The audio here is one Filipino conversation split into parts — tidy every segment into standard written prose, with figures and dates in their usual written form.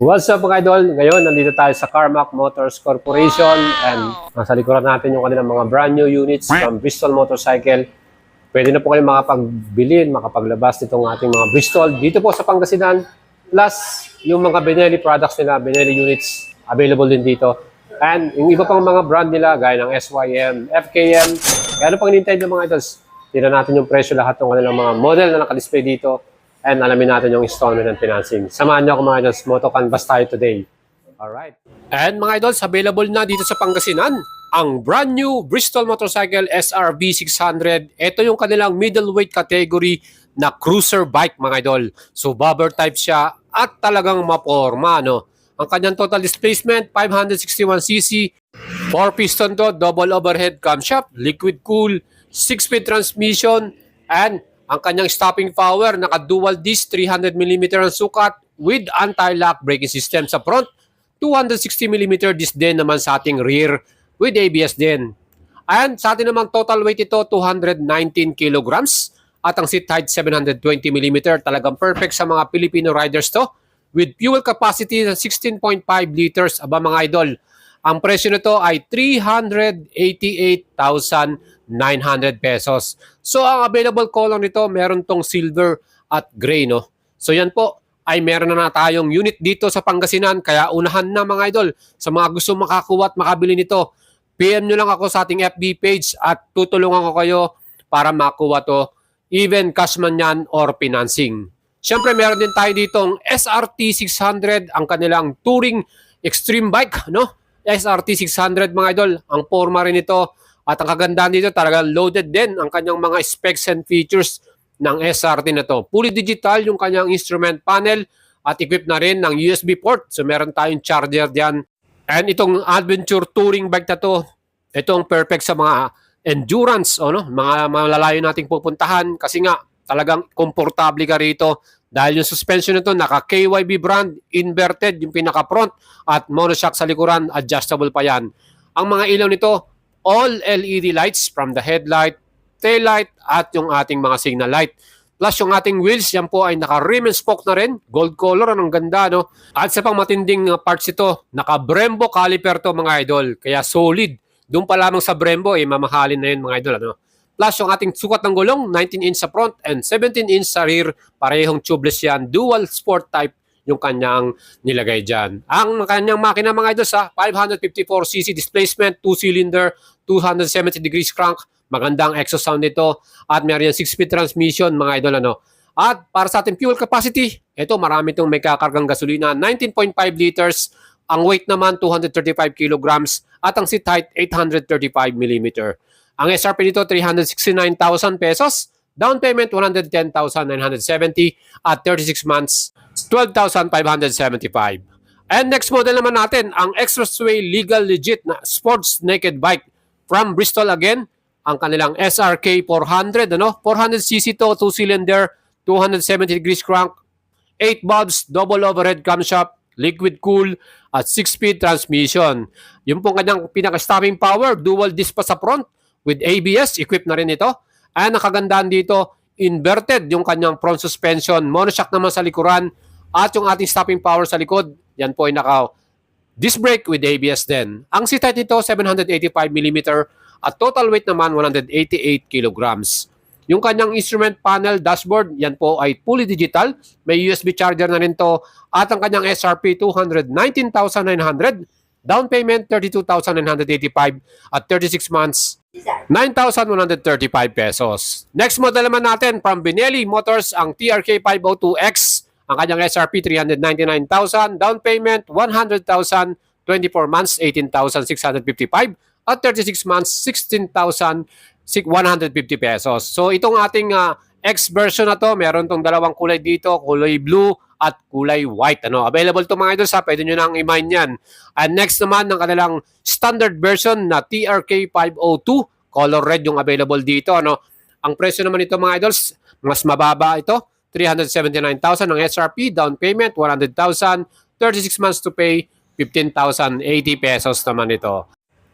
What's up mga idol? Ngayon, nandito tayo sa Carmack Motors Corporation and nasa likuran natin yung kanilang mga brand new units from Bristol Motorcycle. Pwede na po kayo makapagbilin, makapaglabas nitong ating mga Bristol dito po sa Pangasinan. Plus, yung mga Benelli products nila, Benelli units, available din dito. And yung iba pang mga brand nila, gaya ng SYM, FKM. Kaya ano pang hinihintay nyo mga idols? Tignan natin yung presyo lahat ng kanilang mga model na nakadisplay dito. And alamin natin yung installment and financing. Samahan niyo ako mga idols, Moto Canvas tayo today. Alright. And mga idols, available na dito sa Pangasinan ang brand new Bristol Motorcycle SRV 600. Ito yung kanilang middleweight category na cruiser bike mga idol. So bobber type siya at talagang maporma. No? Ang kanyang total displacement, 561cc. 4-piston to, double overhead camshaft, liquid cool, 6-speed transmission, and ang kanyang stopping power, naka-dual disc, 300mm ang sukat with anti-lock braking system sa front. 260mm disc din naman sa ating rear with ABS din. And sa atin naman total weight ito, 219 kilograms. At ang seat height, 720mm. Talagang perfect sa mga Filipino riders to. With fuel capacity na 16.5 liters. Aba mga idol, ang presyo nito ay 388,900 pesos. So ang available color nito, meron tong silver at gray, no? So yan po, ay meron na tayong unit dito sa Pangasinan. Kaya unahan na mga idol, sa mga gusto makakuha at makabili nito, PM nyo lang ako sa ating FB page at tutulungan ko kayo para makuha to. Even cash man yan or financing. Siyempre meron din tayo ditong SRT 600, ang kanilang touring extreme bike, no? SRT 600 mga idol, ang forma rin ito at ang kagandahan dito talagang loaded din ang kanyang mga specs and features ng SRT na to. Fully digital yung kanyang instrument panel at equipped na rin ng USB port. So meron tayong charger diyan. And itong adventure touring bike na to, itong perfect sa mga endurance o no, mga malalayo nating pupuntahan kasi nga talagang komportable ka rito. Dahil yung suspension nito naka KYB brand, inverted yung pinaka front at monoshock sa likuran, adjustable pa yan. Ang mga ilaw nito, all LED lights from the headlight, tail light at yung ating mga signal light. Plus yung ating wheels, yan po ay naka rim and spoke na rin, gold color, anong ganda no. At sa pang matinding parts ito, naka Brembo caliper to mga idol, kaya solid. Doon pa lamang sa Brembo, mamahalin na yun mga idol. Ano? Plus yung ating sukat ng gulong, 19-inch sa front and 17-inch sa rear. Parehong tubeless yan. Dual sport type yung kanyang nilagay dyan. Ang kanyang makina mga idol sa 554cc displacement, 2-cylinder, 270 degrees crank. Magandang exhaust sound nito. At meron yung 6-speed transmission mga idol. Ano? At para sa ating fuel capacity, ito marami itong may kakargang gasolina, 19.5 liters. Ang weight naman 235 kilograms at ang seat height 835mm. Ang SRP nito 369,000 pesos, down payment 110,970 at 36 months 12,575. And next model naman natin ang Expressway Legal Legit na sports naked bike from Bristol again, ang kanilang SRK 400 ano, 400cc to, 2-cylinder, 270 degrees crank, 8 valves, double overhead camshaft, liquid cool at 6-speed transmission. Yung pong kanyang pinaka-stopping power, dual disc pa sa front with ABS, equipped na rin ito. And nakagandaan dito, inverted yung kanyang front suspension, monoshock naman sa likuran, at yung ating stopping power sa likod, yan po ay naka disc brake with ABS din. Ang seat height nito, 785mm at total weight naman 188 kilograms. Yung kanyang instrument panel dashboard, yan po ay fully digital. May USB charger na rin to. At ang kanyang SRP, 219,900. Down payment, 32,985 at 36 months, 9,135 pesos. Next model naman natin from Benelli Motors, ang TRK 502X. Ang kanyang SRP, 399,000. Down payment, 100,000. 24 months, 18,655. At 36 months, 16,150 pesos. So itong ating X version na to, meron tong dalawang kulay dito, kulay blue at kulay white. Ano, available to mga idol sa, pwede nyo nang i-mine yan. And next naman ng kanilang standard version na TRK 502, color red yung available dito. Ano, ang presyo naman ito mga idols, mas mababa ito, 379,000 ng SRP, down payment 100,000, 36 months to pay, 15,080 pesos naman ito.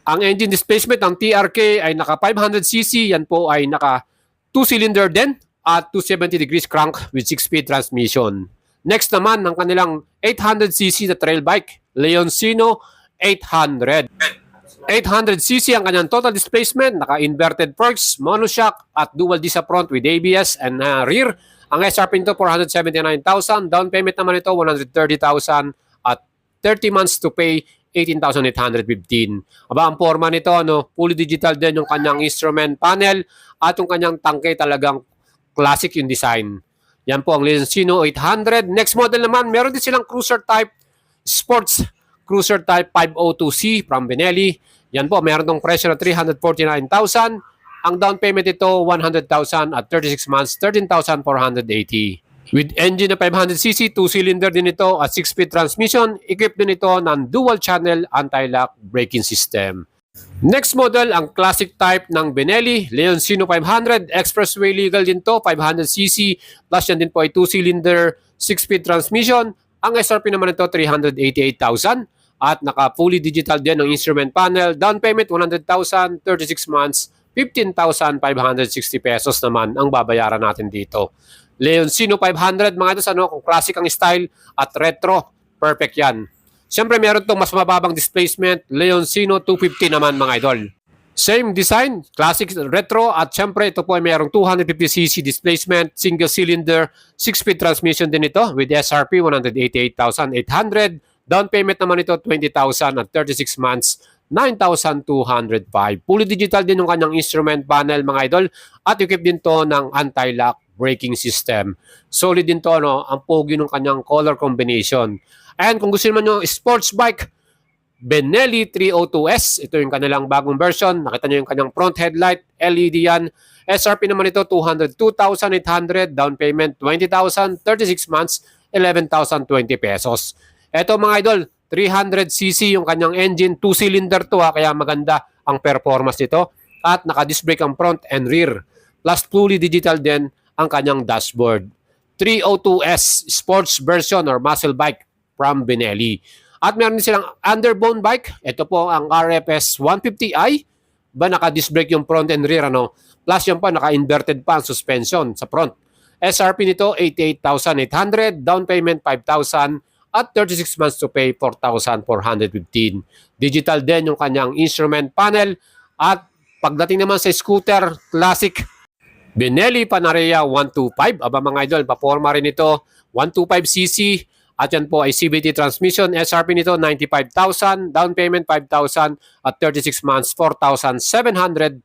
Ang engine displacement ng TRK ay naka 500cc, yan po ay naka 2-cylinder din at 270 degrees crank with 6-speed transmission. Next naman, ang kanilang 800cc na trail bike, Leoncino 800. 800cc ang kanyang total displacement, naka-inverted forks, monoshock at dual disc sa front with ABS and rear. Ang SRP nito 479,000, down payment naman ito 130,000 at 30 months to pay 18,815. Aba, ang forma nito, fully digital din yung kanyang instrument panel at yung kanyang tangke talagang classic yung design. Yan po ang Leoncino 800. Next model naman, meron din silang cruiser type sports cruiser type 502C from Benelli. Yan po, meron tong presyo na 349,000. Ang down payment ito, 100,000 at 36 months, 13,480. With engine na 500cc, 2-cylinder din ito at 6-speed transmission, equipped din ito ng dual-channel anti-lock braking system. Next model, ang classic type ng Benelli, Leoncino 500, expressway legal din to, 500cc, plus yan din po ay 2-cylinder, 6-speed transmission. Ang SRP naman ito, 388,000 at naka-fully digital din ang instrument panel. Down payment, 100,000, 36 months, 15,560 pesos naman ang babayaran natin dito. Leoncino 500, mga ito, kung classic ang style at retro, perfect yan. Siyempre, meron itong mas mababang displacement, Leoncino 250 naman, mga idol. Same design, classic retro, at siyempre, ito po ay mayroong 250cc displacement, single cylinder, 6-speed transmission din ito with SRP 188,800. Down payment naman ito 20,000 at 36 months, 9,205. Fully digital din yung kanyang instrument panel, mga idol, at equipped din to ng anti-lock braking system. Solid din to, ang pogi ng kanyang color combination. And kung gusto naman nyo sports bike, Benelli 302S, ito yung kanilang bagong version. Nakita nyo yung kanyang front headlight, LED yan. SRP naman ito 202,800, down payment 20,000, 36 months, 11,020 pesos. Ito, mga idol, 300cc yung kanyang engine, 2-cylinder to, kaya maganda ang performance nito. At naka-disc brake ang front and rear. Plus fully digital din ang kanyang dashboard. 302S sports version or muscle bike from Benelli. At meron din silang underbone bike. Ito po ang RFS 150i. Naka-disc brake yung front and rear. Plus yung pa, naka-inverted pa ang suspension sa front. SRP nito, 88,800. Down payment, 5,000. At 36 months to pay, 4,415. Digital din yung kanyang instrument panel. At pagdating naman sa scooter, classic Benelli Panarea 125. Aba, mga idol, paporma rin ito. 125cc. At yan po ay CVT transmission. SRP nito 95,000, down payment 5,000 at 36 months 4,725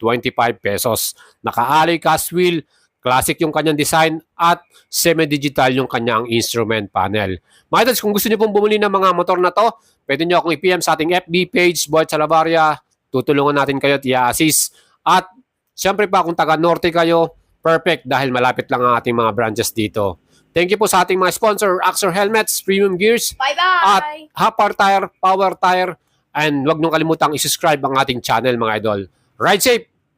pesos. Naka-alloy cast wheel, classic yung kanyang design at semi-digital yung kanyang instrument panel. Mga idol, kung gusto niyo pong bumili ng mga motor na to, pwede niyo akong i-PM sa ating FB page, Boyd Salavarria. Tutulungan natin kayo at i-assist. At siyempre pa kung taga-norte kayo, perfect dahil malapit lang ang ating mga branches dito. Thank you po sa ating mga sponsor, Axor Helmets, Premium Gears, at Hapar Tire, Power Tire, and huwag niyong kalimutang i-subscribe ang ating channel, mga idol. Ride safe!